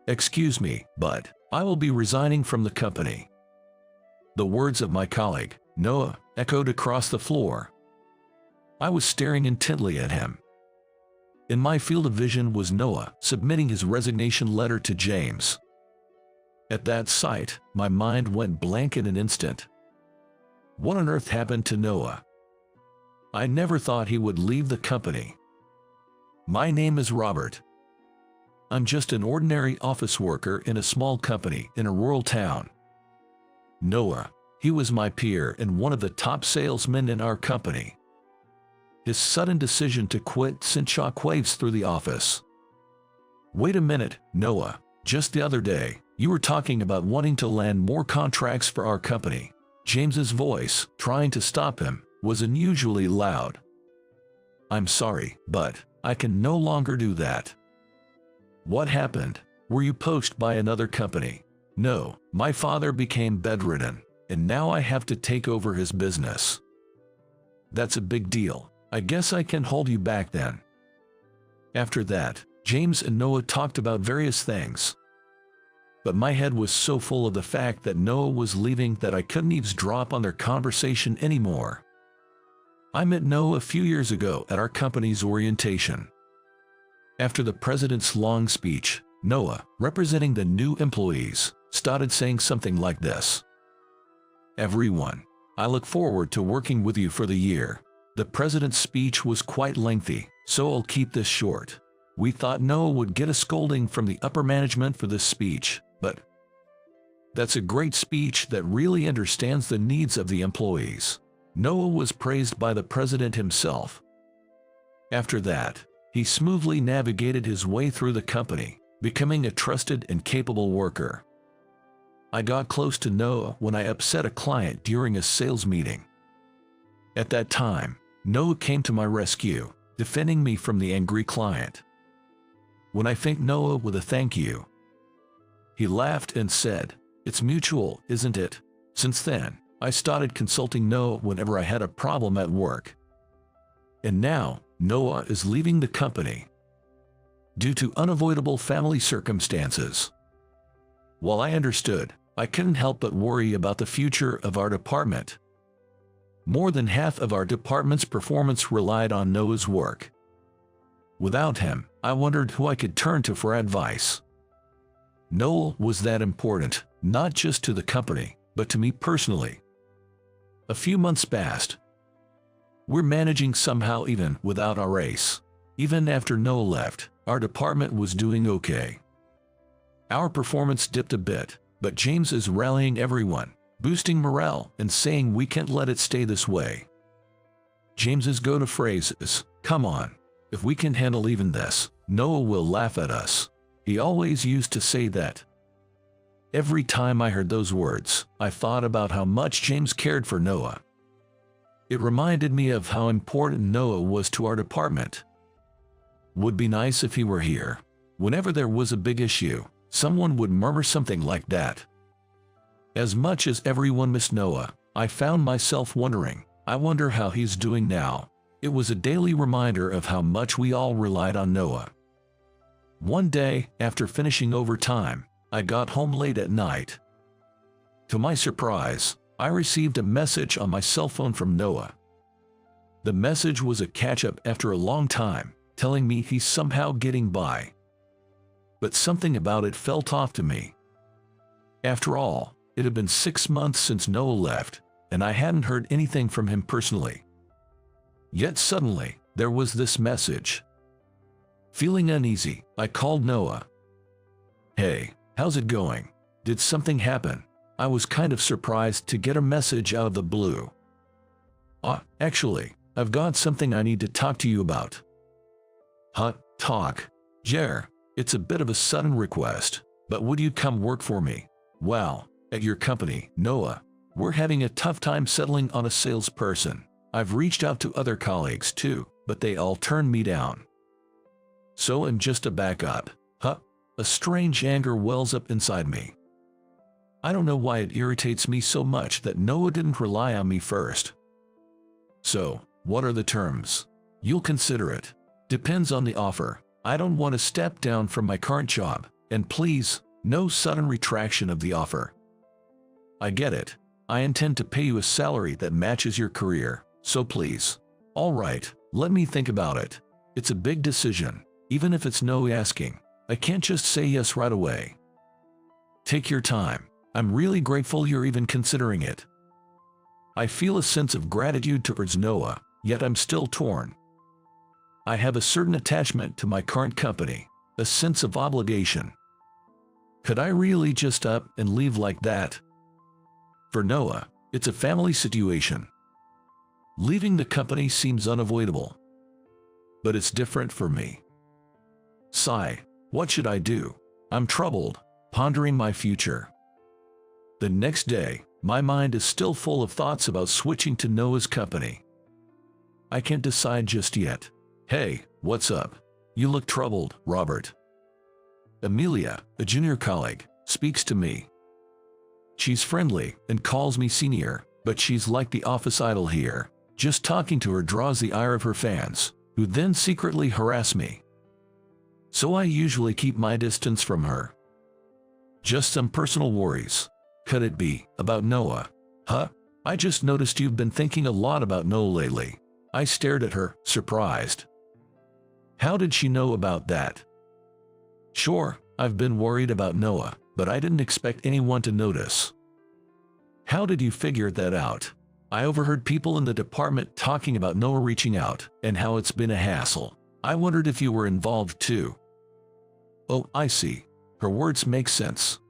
"Excuse me, but I will be resigning from the company." The words of my colleague, Noah, echoed across the floor. I was staring intently at him. In my field of vision was Noah submitting his resignation letter to James. At that sight, my mind went blank in an instant. What on earth happened to Noah? I never thought he would leave the company. My name is Robert. I'm just an ordinary office worker in a small company in a rural town. Noah, he was my peer and one of the top salesmen in our company. His sudden decision to quit sent shockwaves through the office. Wait a minute, Noah, just the other day, you were talking about wanting to land more contracts for our company. James's voice, trying to stop him, was unusually loud. I'm sorry, but I can no longer do that. What happened? Were you poached by another company? No, my father became bedridden, and now I have to take over his business. That's a big deal. I guess I can hold you back then. After that, James and Noah talked about various things. But my head was so full of the fact that Noah was leaving that I couldn't eavesdrop on their conversation anymore. I met Noah a few years ago at our company's orientation. After the president's long speech, Noah, representing the new employees, started saying something like this. "Everyone, I look forward to working with you for the year." The president's speech was quite lengthy, so I'll keep this short. We thought Noah would get a scolding from the upper management for this speech, but that's a great speech that really understands the needs of the employees. Noah was praised by the president himself. After that, he smoothly navigated his way through the company, becoming a trusted and capable worker. I got close to Noah when I upset a client during a sales meeting. At that time, Noah came to my rescue, defending me from the angry client. When I thanked Noah with a thank you, he laughed and said, "It's mutual, isn't it?" Since then, I started consulting Noah whenever I had a problem at work. And now, Noah is leaving the company due to unavoidable family circumstances. While I understood, I couldn't help but worry about the future of our department. More than half of our department's performance relied on Noah's work. Without him, I wondered who I could turn to for advice. Noah was that important, not just to the company, but to me personally. A few months passed. We're managing somehow even without our ace. Even after Noah left, our department was doing okay. Our performance dipped a bit, but James is rallying everyone, boosting morale and saying we can't let it stay this way. James's go-to phrase is, "Come on, if we can handle even this, Noah will laugh at us." He always used to say that. Every time I heard those words, I thought about how much James cared for Noah. It reminded me of how important Noah was to our department. Would be nice if he were here. Whenever there was a big issue, someone would murmur something like that. As much as everyone missed Noah, I found myself wondering, I wonder how he's doing now. It was a daily reminder of how much we all relied on Noah. One day, after finishing overtime, I got home late at night. To my surprise, I received a message on my cell phone from Noah. The message was a catch-up after a long time, telling me he's somehow getting by. But something about it felt off to me. After all, it had been 6 months since Noah left, and I hadn't heard anything from him personally. Yet suddenly, there was this message. Feeling uneasy, I called Noah. "Hey, how's it going? Did something happen?" I was kind of surprised to get a message out of the blue. Actually, I've got something I need to talk to you about." Talk. Jer, it's a bit of a sudden request, but would you come work for me? Well, at your company, Noah, we're having a tough time settling on a salesperson. I've reached out to other colleagues too, but they all turned me down. So I'm just a backup. A strange anger wells up inside me. I don't know why it irritates me so much that Noah didn't rely on me first. So, what are the terms? You'll consider it. Depends on the offer. I don't want to step down from my current job, And please, no sudden retraction of the offer. I get it. I intend to pay you a salary that matches your career, so please. All right, let me think about it. It's a big decision, even if it's no asking. I can't just say yes right away. Take your time. I'm really grateful you're even considering it. I feel a sense of gratitude towards Noah, yet I'm still torn. I have a certain attachment to my current company, a sense of obligation. Could I really just up and leave like that? For Noah, it's a family situation. Leaving the company seems unavoidable. But it's different for me. Sigh, what should I do? I'm troubled, pondering my future. The next day, my mind is still full of thoughts about switching to Noah's company. I can't decide just yet. Hey, what's up? You look troubled, Robert. Amelia, a junior colleague, speaks to me. She's friendly and calls me senior, but she's like the office idol here. Just talking to her draws the ire of her fans, who then secretly harass me. So I usually keep my distance from her. Just some personal worries. Could it be about Noah? Huh? I just noticed you've been thinking a lot about Noah lately. I stared at her, surprised. How did she know about that? Sure, I've been worried about Noah, but I didn't expect anyone to notice. How did you figure that out? I overheard people in the department talking about Noah reaching out and how it's been a hassle. I wondered if you were involved too. Oh, I see. Her words make sense.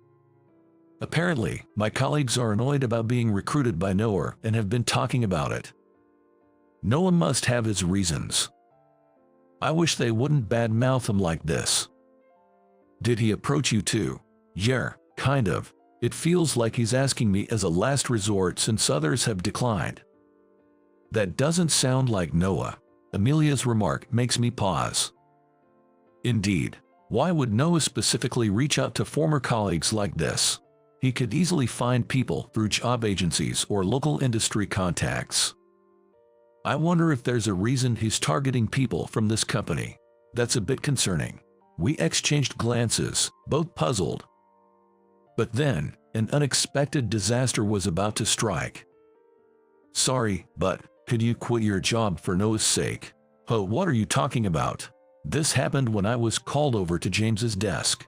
Apparently, my colleagues are annoyed about being recruited by Noah and have been talking about it. Noah must have his reasons. I wish they wouldn't badmouth him like this. Did he approach you too? Yeah, kind of. It feels like he's asking me as a last resort since others have declined. That doesn't sound like Noah. Amelia's remark makes me pause. Indeed, why would Noah specifically reach out to former colleagues like this? He could easily find people through job agencies or local industry contacts. I wonder if there's a reason he's targeting people from this company. That's a bit concerning. We exchanged glances, both puzzled. But then, an unexpected disaster was about to strike. Sorry, but could you quit your job for Noah's sake? Oh, what are you talking about? This happened when I was called over to James's desk.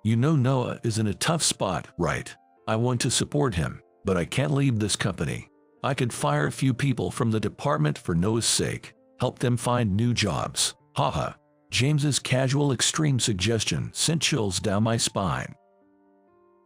You know Noah is in a tough spot, right? I want to support him, but I can't leave this company. I could fire a few people from the department for Noah's sake, help them find new jobs. Haha. James's casual extreme suggestion sent chills down my spine.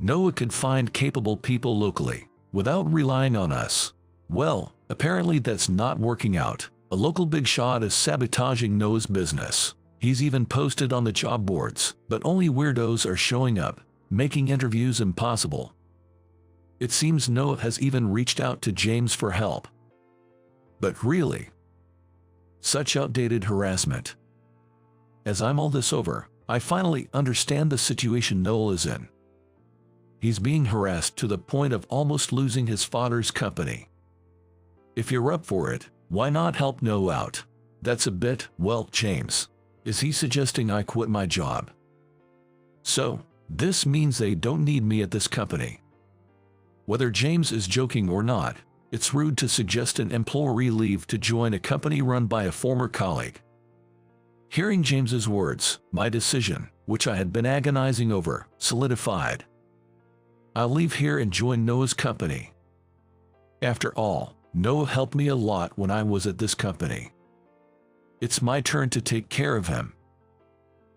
Noah could find capable people locally, without relying on us. Well, apparently that's not working out. A local big shot is sabotaging Noah's business. He's even posted on the job boards, but only weirdos are showing up, making interviews impossible. It seems Noah has even reached out to James for help. But really? Such outdated harassment. As I'm all this over, I finally understand the situation Noah is in. He's being harassed to the point of almost losing his father's company. If you're up for it, why not help Noah out? That's a bit, well, James. Is he suggesting I quit my job? So, this means they don't need me at this company. Whether James is joking or not, it's rude to suggest an employee leave to join a company run by a former colleague. Hearing James's words, my decision, which I had been agonizing over, solidified. I'll leave here and join Noah's company. After all, Noah helped me a lot when I was at this company. It's my turn to take care of him.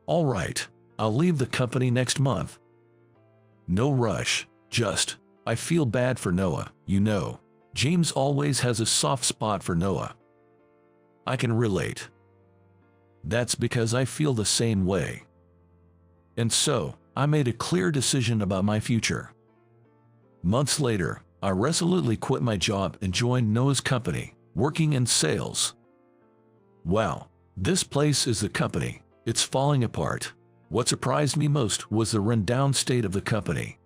All right, I'll leave the company next month. No rush, just, I feel bad for Noah, you know. James always has a soft spot for Noah. I can relate. That's because I feel the same way. And so, I made a clear decision about my future. Months later, I resolutely quit my job and joined Noah's company, working in sales. Wow, this place is the company. It's falling apart. What surprised me most was the rundown state of the company.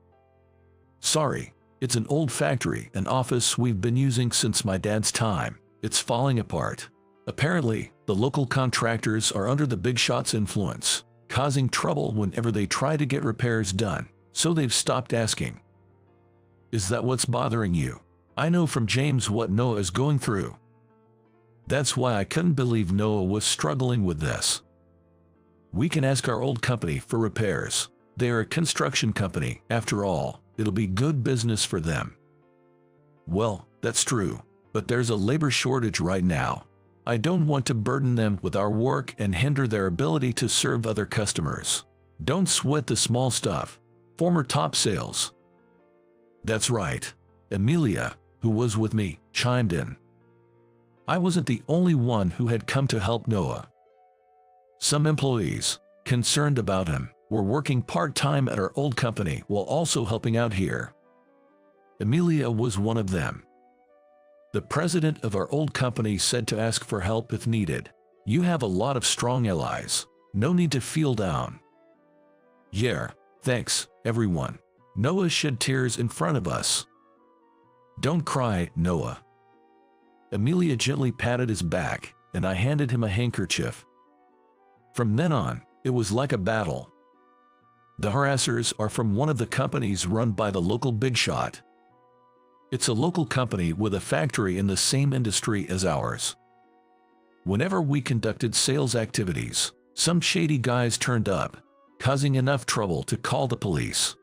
Sorry, it's an old factory and office we've been using since my dad's time. It's falling apart. Apparently, the local contractors are under the big shot's influence, causing trouble whenever they try to get repairs done, so they've stopped asking. Is that what's bothering you? I know from James what Noah is going through. That's why I couldn't believe Noah was struggling with this. We can ask our old company for repairs. They are a construction company, after all. It'll be good business for them. Well, that's true, but there's a labor shortage right now. I don't want to burden them with our work and hinder their ability to serve other customers. Don't sweat the small stuff. Former top sales. That's right. Amelia, who was with me, chimed in. I wasn't the only one who had come to help Noah. Some employees, concerned about him, were working part-time at our old company while also helping out here. Amelia was one of them. The president of our old company said to ask for help if needed. You have a lot of strong allies. No need to feel down. Yeah, thanks, everyone. Noah shed tears in front of us. Don't cry, Noah. Amelia gently patted his back, and I handed him a handkerchief. From then on, it was like a battle. The harassers are from one of the companies run by the local big shot. It's a local company with a factory in the same industry as ours. Whenever we conducted sales activities, some shady guys turned up, causing enough trouble to call the police.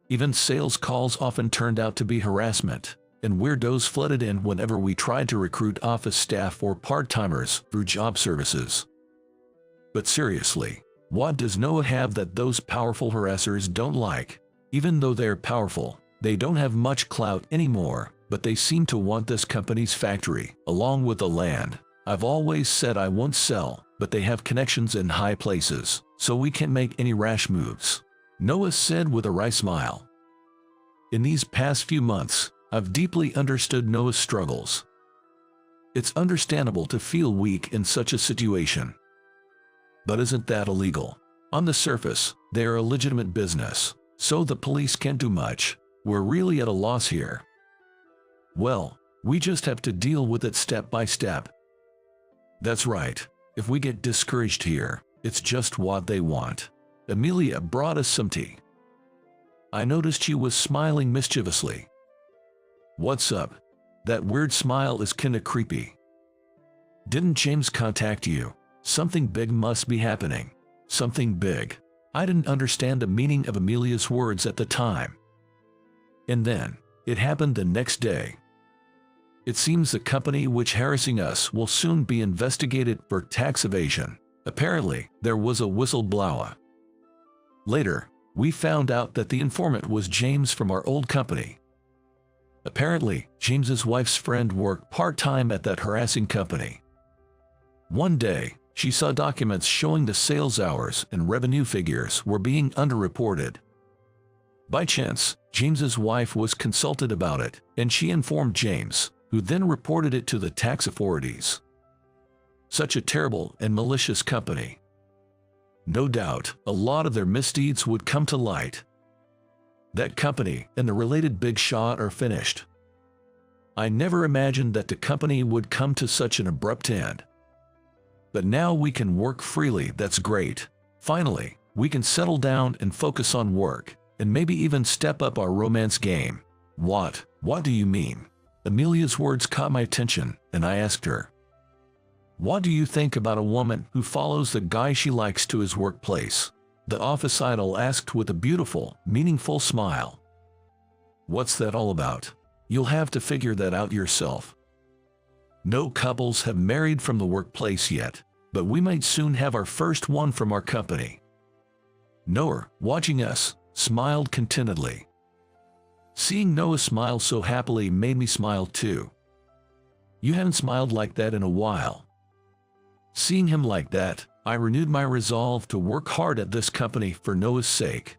Even sales calls often turned out to be harassment, and weirdos flooded in whenever we tried to recruit office staff or part-timers through job services. But seriously, what does Noah have that those powerful harassers don't like? Even though they're powerful, they don't have much clout anymore, but they seem to want this company's factory, along with the land. I've always said I won't sell, but they have connections in high places, so we can't make any rash moves. Noah said with a wry smile. In these past few months, I've deeply understood Noah's struggles. It's understandable to feel weak in such a situation. But isn't that illegal? On the surface, they are a legitimate business, so the police can't do much. We're really at a loss here. Well, we just have to deal with it step by step. That's right. If we get discouraged here, it's just what they want. Amelia brought us some tea. I noticed she was smiling mischievously. What's up? That weird smile is kinda creepy. Didn't James contact you? Something big must be happening. Something big. I didn't understand the meaning of Amelia's words at the time. And then, it happened the next day. It seems the company which harassing us will soon be investigated for tax evasion. Apparently, there was a whistleblower. Later, we found out that the informant was James from our old company. Apparently, James's wife's friend worked part-time at that harassing company. One day, she saw documents showing the sales hours and revenue figures were being underreported. By chance, James's wife was consulted about it, and she informed James, who then reported it to the tax authorities. Such a terrible and malicious company. No doubt, a lot of their misdeeds would come to light. That company and the related big shot are finished. I never imagined that the company would come to such an abrupt end. But now we can work freely, that's great. Finally, we can settle down and focus on work, and maybe even step up our romance game. What do you mean? Amelia's words caught my attention, and I asked her. What do you think about a woman who follows the guy she likes to his workplace? The office idol asked with a beautiful, meaningful smile. What's that all about? You'll have to figure that out yourself. No couples have married from the workplace yet, but we might soon have our first one from our company. Noah, watching us, smiled contentedly. Seeing Noah smile so happily made me smile too. You haven't smiled like that in a while. Seeing him like that, I renewed my resolve to work hard at this company for Noah's sake.